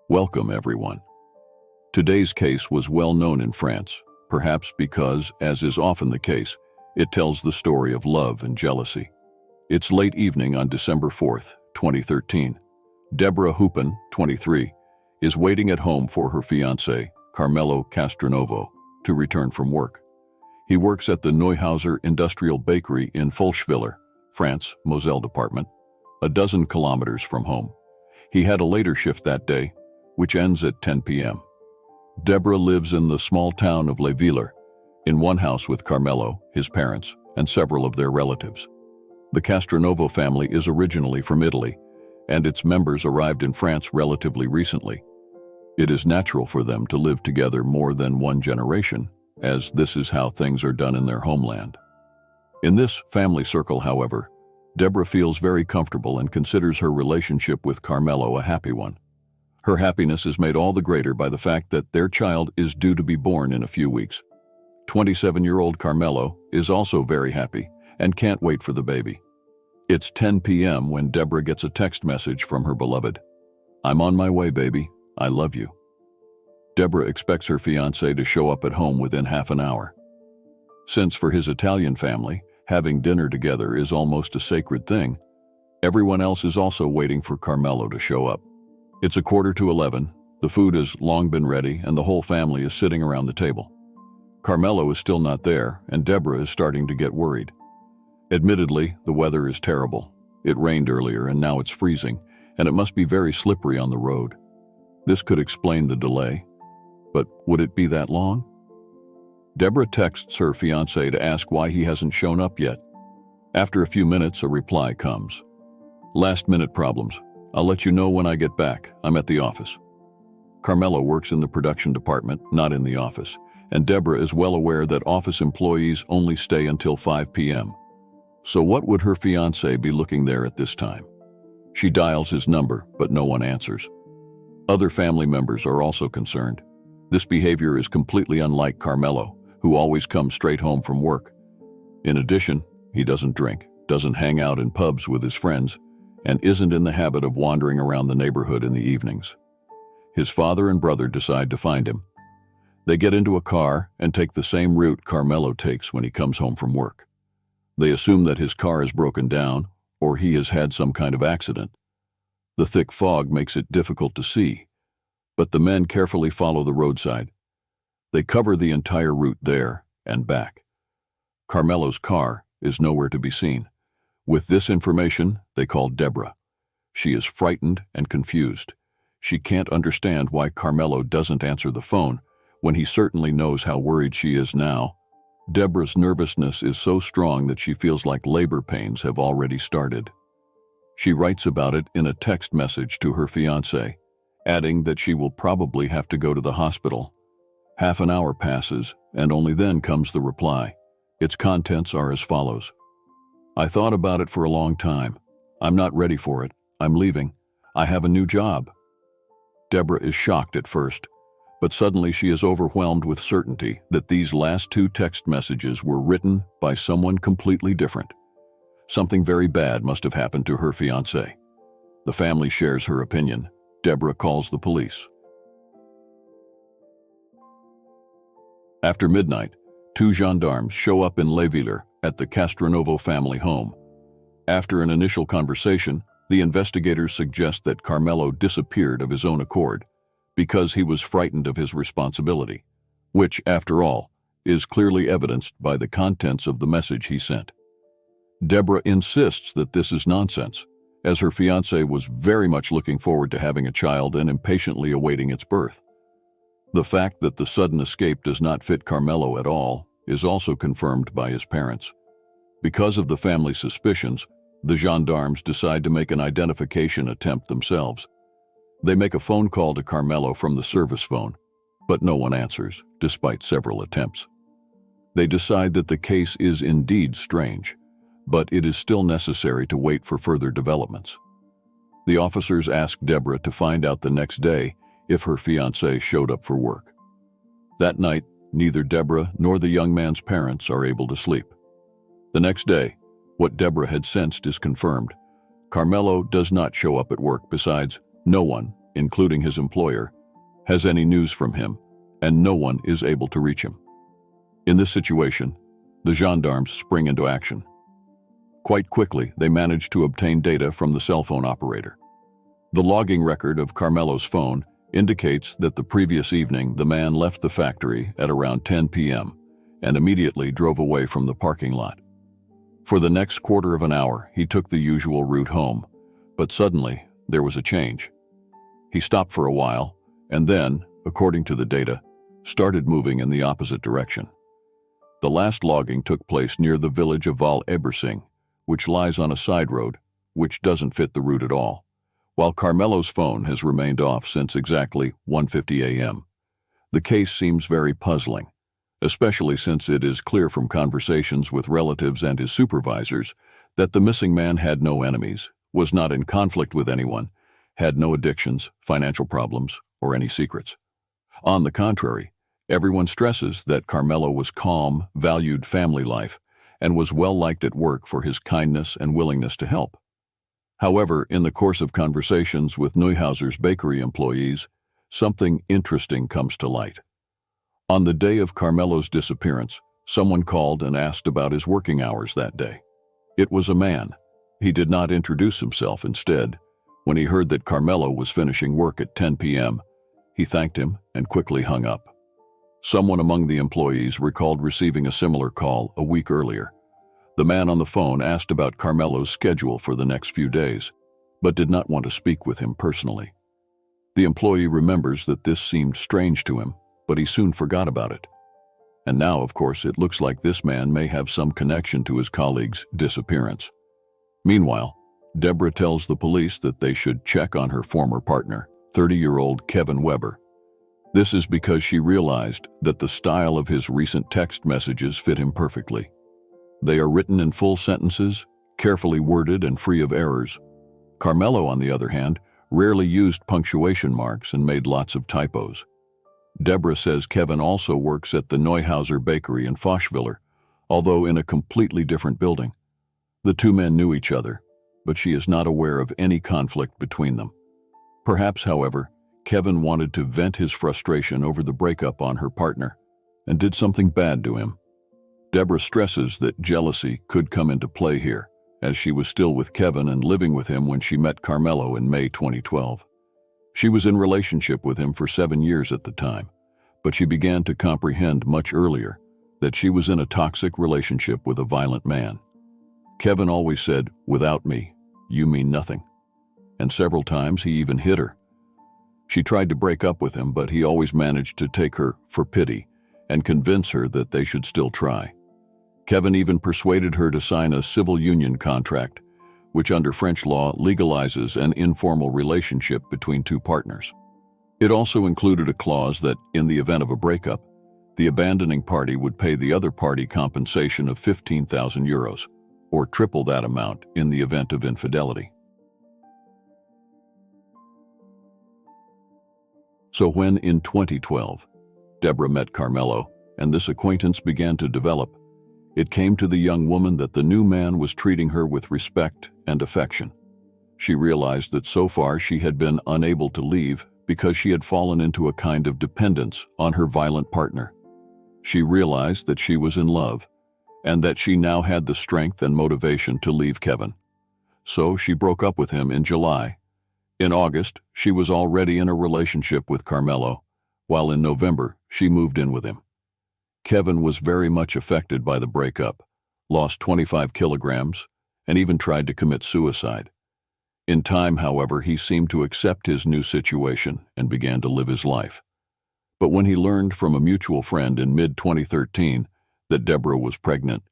Welcome, everyone. Today's case was well known in France, perhaps because, as is often the case, it tells the story of love and jealousy. It's late evening on December 4th, 2013. Deborah Houpin, 23, is waiting at home for her fiancé, Carmelo Castronovo, to return from work. He works at the Neuhauser Industrial Bakery in Folschviller, France, Moselle Department, a dozen kilometers from home. He had a later shift that day, which ends at 10 p.m. Deborah lives in the small town of Les Villers, in one house with Carmelo, his parents, and several of their relatives. The Castronovo family is originally from Italy, and its members arrived in France relatively recently. It is natural for them to live together more than one generation, as this is how things are done in their homeland. In this family circle, however, Deborah feels very comfortable and considers her relationship with Carmelo a happy one. Her happiness is made all the greater by the fact that their child is due to be born in a few weeks. 27-year-old Carmelo is also very happy and can't wait for the baby. It's 10 p.m. when Deborah gets a text message from her beloved. "I'm on my way, baby. I love you." Deborah expects her fiancé to show up at home within half an hour. Since for his Italian family, having dinner together is almost a sacred thing, everyone else is also waiting for Carmelo to show up. It's 11:15, the food has long been ready, and the whole family is sitting around the table. Carmelo is still not there, and Deborah is starting to get worried. Admittedly, the weather is terrible. It rained earlier, and now it's freezing, and it must be very slippery on the road. This could explain the delay. But would it be that long? Deborah texts her fiancé to ask why he hasn't shown up yet. After a few minutes, a reply comes. "Last-minute problems. I'll let you know when I get back. I'm at the office." Carmelo works in the production department, not in the office, and Deborah is well aware that office employees only stay until 5 p.m. So what would her fiancé be looking there at this time? She dials his number, but no one answers. Other family members are also concerned. This behavior is completely unlike Carmelo, who always comes straight home from work. In addition, he doesn't drink, doesn't hang out in pubs with his friends, and isn't in the habit of wandering around the neighborhood in the evenings. His father and brother decide to find him. They get into a car and take the same route Carmelo takes when he comes home from work. They assume that his car is broken down or he has had some kind of accident. The thick fog makes it difficult to see, but the men carefully follow the roadside. They cover the entire route there and back. Carmelo's car is nowhere to be seen. With this information, they call Deborah. She is frightened and confused. She can't understand why Carmelo doesn't answer the phone when he certainly knows how worried she is now. Deborah's nervousness is so strong that she feels like labor pains have already started. She writes about it in a text message to her fiancé, adding that she will probably have to go to the hospital. Half an hour passes, and only then comes the reply. Its contents are as follows. "I thought about it for a long time. I'm not ready for it. I'm leaving. I have a new job." Deborah is shocked at first, but suddenly she is overwhelmed with certainty that these last two text messages were written by someone completely different. Something very bad must have happened to her fiancé. The family shares her opinion. Deborah calls the police. After midnight, two gendarmes show up in Les Villers at the Castronovo family home. After an initial conversation, the investigators suggest that Carmelo disappeared of his own accord because he was frightened of his responsibility, which, after all, is clearly evidenced by the contents of the message he sent. Deborah insists that this is nonsense, as her fiancé was very much looking forward to having a child and impatiently awaiting its birth. The fact that the sudden escape does not fit Carmelo at all is also confirmed by his parents. Because of the family's suspicions, the gendarmes decide to make an identification attempt themselves. They make a phone call to Carmelo from the service phone, but no one answers, despite several attempts. They decide that the case is indeed strange, but it is still necessary to wait for further developments. The officers ask Deborah to find out the next day if her fiancé showed up for work. That night, neither Deborah nor the young man's parents are able to sleep. The next day, what Deborah had sensed is confirmed. Carmelo does not show up at work. Besides, no one, including his employer, has any news from him, and no one is able to reach him. In this situation, the gendarmes spring into action. Quite quickly, they manage to obtain data from the cell phone operator. The logging record of Carmelo's phone indicates that the previous evening the man left the factory at around 10 p.m. and immediately drove away from the parking lot. For the next quarter of an hour, he took the usual route home, but suddenly there was a change. He stopped for a while, and then, according to the data, started moving in the opposite direction. The last logging took place near the village of Val Ebersing, which lies on a side road, which doesn't fit the route at all, while Carmelo's phone has remained off since exactly 1:50 a.m. The case seems very puzzling, especially since it is clear from conversations with relatives and his supervisors that the missing man had no enemies, was not in conflict with anyone, had no addictions, financial problems, or any secrets. On the contrary, everyone stresses that Carmelo was calm, valued family life, and was well liked at work for his kindness and willingness to help. However, in the course of conversations with Neuhauser's bakery employees, something interesting comes to light. On the day of Carmelo's disappearance, someone called and asked about his working hours that day. It was a man. He did not introduce himself. Instead, when he heard that Carmelo was finishing work at 10 p.m., he thanked him and quickly hung up. Someone among the employees recalled receiving a similar call a week earlier. The man on the phone asked about Carmelo's schedule for the next few days, but did not want to speak with him personally. The employee remembers that this seemed strange to him, but he soon forgot about it. And now, of course, it looks like this man may have some connection to his colleague's disappearance. Meanwhile, Deborah tells the police that they should check on her former partner, 30-year-old Kevin Weber. This is because she realized that the style of his recent text messages fit him perfectly. They are written in full sentences, carefully worded and free of errors. Carmelo, on the other hand, rarely used punctuation marks and made lots of typos. Deborah says Kevin also works at the Neuhauser bakery in Folschviller, although in a completely different building. The two men knew each other, but she is not aware of any conflict between them. Perhaps, however, Kevin wanted to vent his frustration over the breakup on her partner and did something bad to him. Deborah stresses that jealousy could come into play here, as she was still with Kevin and living with him when she met Carmelo in May 2012. She was in relationship with him for 7 years at the time, but she began to comprehend much earlier that she was in a toxic relationship with a violent man. Kevin always said, "Without me, you mean nothing," and several times he even hit her. She tried to break up with him, but he always managed to take her for pity and convince her that they should still try. Kevin even persuaded her to sign a civil union contract, which under French law legalizes an informal relationship between two partners. It also included a clause that, in the event of a breakup, the abandoning party would pay the other party compensation of 15,000 euros, or triple that amount in the event of infidelity. So when, in 2012, Deborah met Carmelo, and this acquaintance began to develop, it came to the young woman that the new man was treating her with respect and affection. She realized that so far she had been unable to leave because she had fallen into a kind of dependence on her violent partner. She realized that she was in love, and that she now had the strength and motivation to leave Kevin. So she broke up with him in July. In August, she was already in a relationship with Carmelo, while in November, she moved in with him. Kevin was very much affected by the breakup, lost 25 kilograms, and even tried to commit suicide. In time, however, he seemed to accept his new situation and began to live his life. But when he learned from a mutual friend in mid-2013 that Deborah was pregnant,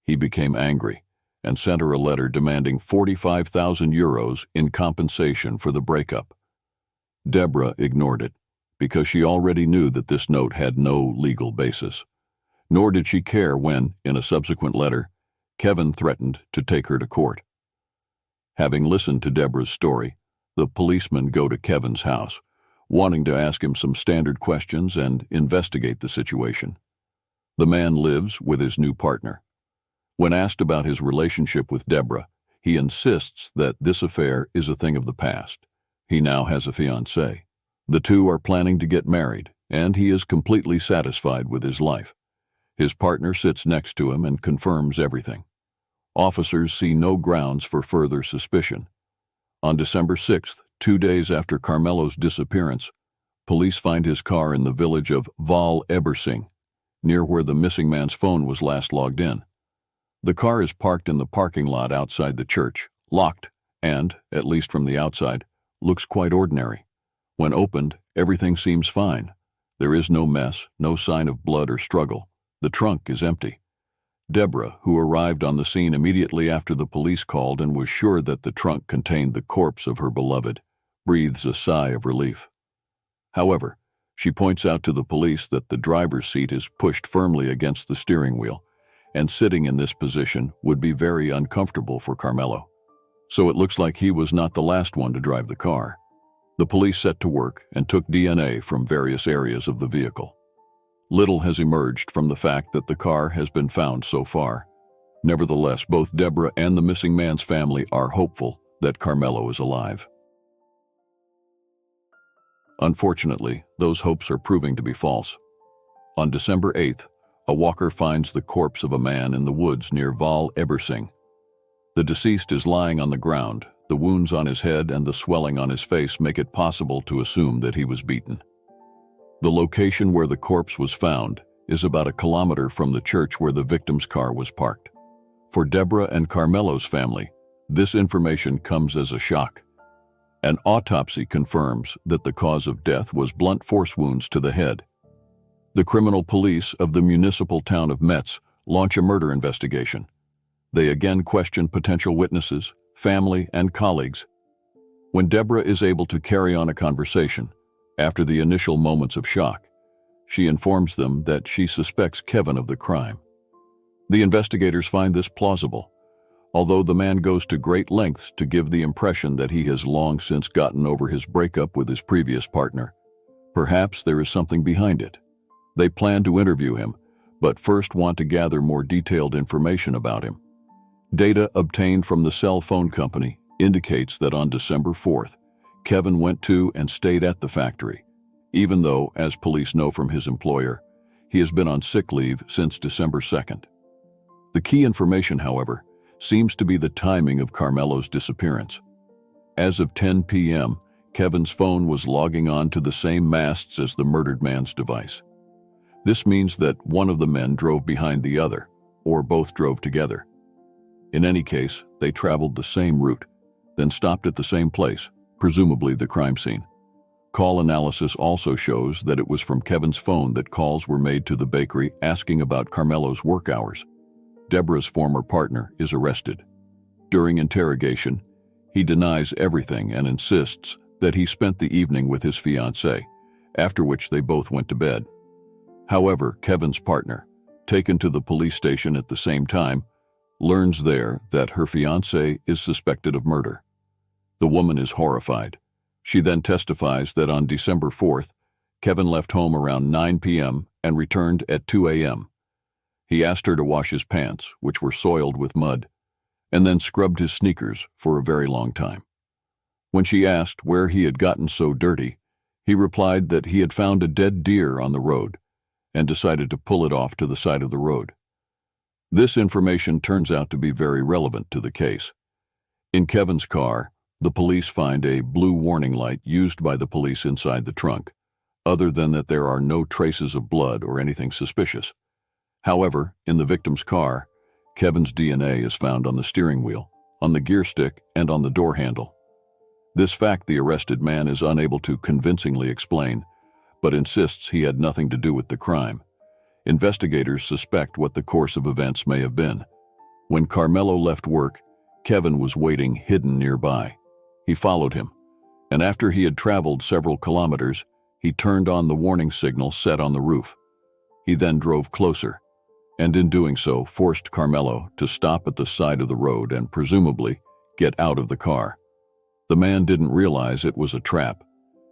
he became angry and sent her a letter demanding 45,000 euros in compensation for the breakup. Deborah ignored it, because she already knew that this note had no legal basis. Nor did she care when, in a subsequent letter, Kevin threatened to take her to court. Having listened to Deborah's story, the policemen go to Kevin's house, wanting to ask him some standard questions and investigate the situation. The man lives with his new partner. When asked about his relationship with Deborah, he insists that this affair is a thing of the past, He now has a fiancé. The two are planning to get married, and he is completely satisfied with his life. His partner sits next to him and confirms everything. Officers see no grounds for further suspicion. On December 6th, 2 days after Carmelo's disappearance, police find his car in the village of Val-Ebersing, near where the missing man's phone was last logged in. The car is parked in the parking lot outside the church, locked, and, at least from the outside, looks quite ordinary. When opened, everything seems fine. There is no mess, no sign of blood or struggle. The trunk is empty. Deborah, who arrived on the scene immediately after the police called and was sure that the trunk contained the corpse of her beloved, breathes a sigh of relief. However, she points out to the police that the driver's seat is pushed firmly against the steering wheel, and sitting in this position would be very uncomfortable for Carmelo. So it looks like he was not the last one to drive the car. The police set to work and took DNA from various areas of the vehicle. Little has emerged from the fact that the car has been found so far. Nevertheless, both Deborah and the missing man's family are hopeful that Carmelo is alive. Unfortunately, those hopes are proving to be false. On December 8th, a walker finds the corpse of a man in the woods near Val-Ebersing. The deceased is lying on the ground. The wounds on his head and the swelling on his face make it possible to assume that he was beaten. The location where the corpse was found is about 1 kilometer from the church where the victim's car was parked. For Deborah and Carmelo's family, this information comes as a shock. An autopsy confirms that the cause of death was blunt force wounds to the head. The criminal police of the municipal town of Metz launch a murder investigation. They again question potential witnesses, family, and colleagues. When Deborah is able to carry on a conversation, after the initial moments of shock, she informs them that she suspects Kevin of the crime. The investigators find this plausible, although the man goes to great lengths to give the impression that he has long since gotten over his breakup with his previous partner. Perhaps there is something behind it. They plan to interview him, but first want to gather more detailed information about him. Data obtained from the cell phone company indicates that on December 4th, Kevin went to and stayed at the factory, even though, as police know from his employer, he has been on sick leave since December 2nd. The key information, however, seems to be the timing of Carmelo's disappearance. As of 10 p.m., Kevin's phone was logging on to the same masts as the murdered man's device. This means that one of the men drove behind the other, or both drove together. In any case, they traveled the same route, then stopped at the same place, presumably the crime scene. Call analysis also shows that it was from Kevin's phone that calls were made to the bakery asking about Carmelo's work hours. Deborah's former partner is arrested. During interrogation, he denies everything and insists that he spent the evening with his fiancée, after which they both went to bed. However, Kevin's partner, taken to the police station at the same time, learns there that her fiancé is suspected of murder. The woman is horrified. She then testifies that on December 4th, Kevin left home around 9 p.m. and returned at 2 a.m. He asked her to wash his pants, which were soiled with mud, and then scrubbed his sneakers for a very long time. When she asked where he had gotten so dirty, he replied that he had found a dead deer on the road and decided to pull it off to the side of the road. This information turns out to be very relevant to the case. In Kevin's car, the police find a blue warning light used by the police inside the trunk, other than that there are no traces of blood or anything suspicious. However, in the victim's car, Kevin's DNA is found on the steering wheel, on the gear stick, and on the door handle. This fact the arrested man is unable to convincingly explain, but insists he had nothing to do with the crime. Investigators suspect what the course of events may have been. When Carmelo left work, Kevin was waiting hidden nearby. He followed him, and after he had traveled several kilometers, he turned on the warning signal set on the roof. He then drove closer, and in doing so forced Carmelo to stop at the side of the road and presumably get out of the car. The man didn't realize it was a trap,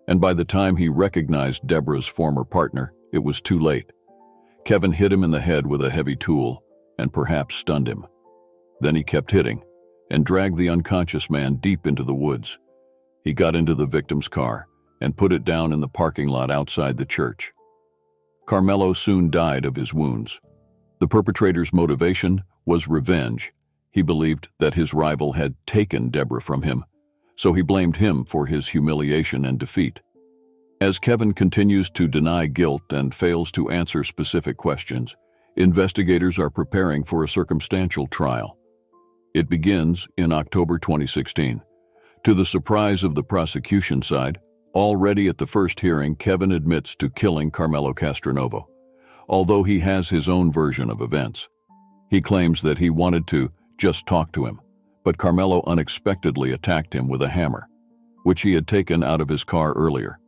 and by the time he recognized Deborah's former partner, it was too late. Kevin hit him in the head with a heavy tool and perhaps stunned him. Then he kept hitting and dragged the unconscious man deep into the woods. He got into the victim's car and put it down in the parking lot outside the church. Carmelo soon died of his wounds. The perpetrator's motivation was revenge. He believed that his rival had taken Deborah from him, so he blamed him for his humiliation and defeat. As Kevin continues to deny guilt and fails to answer specific questions, investigators are preparing for a circumstantial trial. It begins in October 2016. To the surprise of the prosecution side, already at the first hearing, Kevin admits to killing Carmelo Castronovo, although he has his own version of events. He claims that he wanted to just talk to him, but Carmelo unexpectedly attacked him with a hammer, which he had taken out of his car earlier.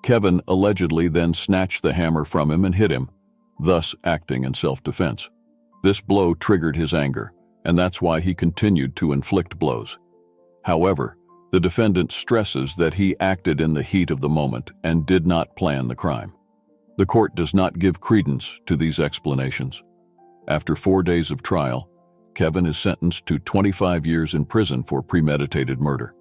Kevin allegedly then snatched the hammer from him and hit him, thus acting in self-defense. This blow triggered his anger, and that's why he continued to inflict blows. However, the defendant stresses that he acted in the heat of the moment and did not plan the crime. The court does not give credence to these explanations. After 4 days of trial, Kevin is sentenced to 25 years in prison for premeditated murder.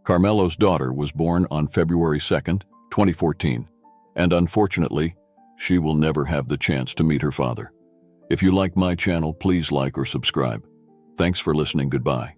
Carmelo's daughter was born on February 2nd, 2014, and unfortunately, she will never have the chance to meet her father. If you like my channel, please like or subscribe. Thanks for listening. Goodbye.